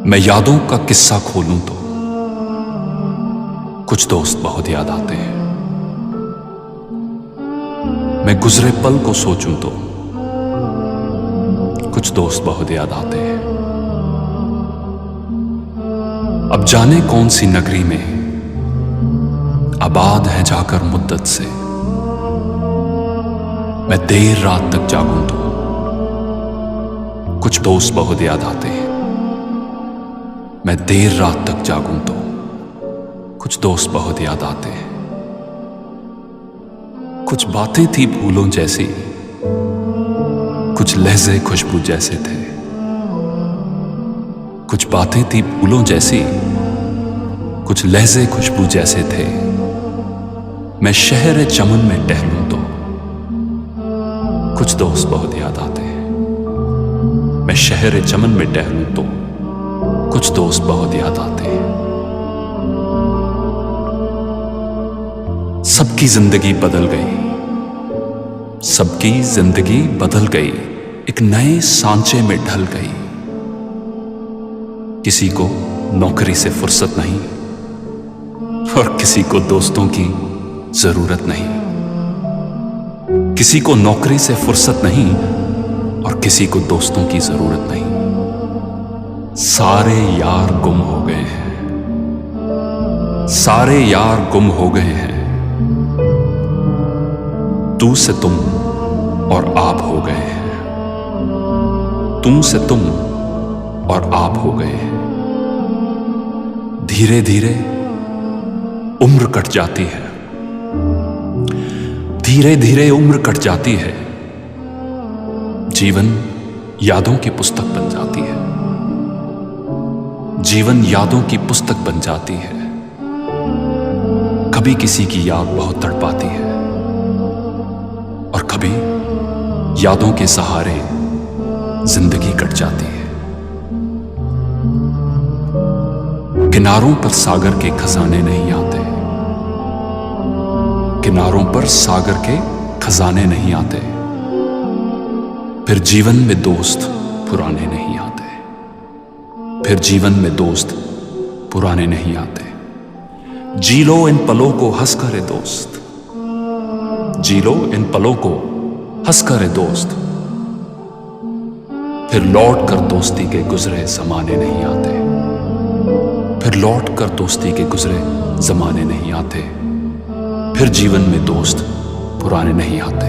मैं यादों का किस्सा खोलूं तो कुछ दोस्त बहुत याद आते हैं। मैं गुजरे पल को सोचूं तो कुछ दोस्त बहुत याद आते हैं। अब जाने कौन सी नगरी में आबाद है जाकर मुद्दत से, मैं देर रात तक जागूं तो कुछ दोस्त बहुत याद आते हैं। मैं देर रात तक जागूं तो कुछ दोस्त बहुत याद आते हैं। कुछ बातें थी फूलों जैसी, कुछ लहजे खुशबू जैसे थे। कुछ बातें थी फूलों जैसी, कुछ लहजे खुशबू जैसे थे। मैं शहर चमन में टहलूं तो कुछ दोस्त बहुत याद आते हैं। मैं शहर चमन में टहलूं तो कुछ दोस्त बहुत याद आते हैं। सबकी जिंदगी बदल गई, सबकी जिंदगी बदल गई, एक नए सांचे में ढल गई। किसी को नौकरी से फुर्सत नहीं और किसी को दोस्तों की जरूरत नहीं। किसी को नौकरी से फुर्सत नहीं और किसी को दोस्तों की जरूरत नहीं। सारे यार गुम हो गए हैं, सारे यार गुम हो गए हैं। तू से तुम और आप हो गए हैं, तुम से तुम और आप हो गए हैं। धीरे धीरे उम्र कट जाती है, धीरे धीरे उम्र कट जाती है। जीवन यादों की पुस्तक बन जाती है, जीवन यादों की पुस्तक बन जाती है। कभी किसी की याद बहुत तड़पाती है और कभी यादों के सहारे जिंदगी कट जाती है। किनारों पर सागर के खजाने नहीं आते, किनारों पर सागर के खजाने नहीं आते। फिर जीवन में दोस्त पुराने नहीं आते, फिर जीवन में दोस्त पुराने नहीं आते। जी लो इन पलों को हंस कर दोस्त, जी लो इन पलों को हंस कर दोस्त। फिर लौट कर दोस्ती के गुजरे जमाने नहीं आते, फिर लौट कर दोस्ती के गुजरे जमाने नहीं आते। फिर जीवन में दोस्त पुराने नहीं आते।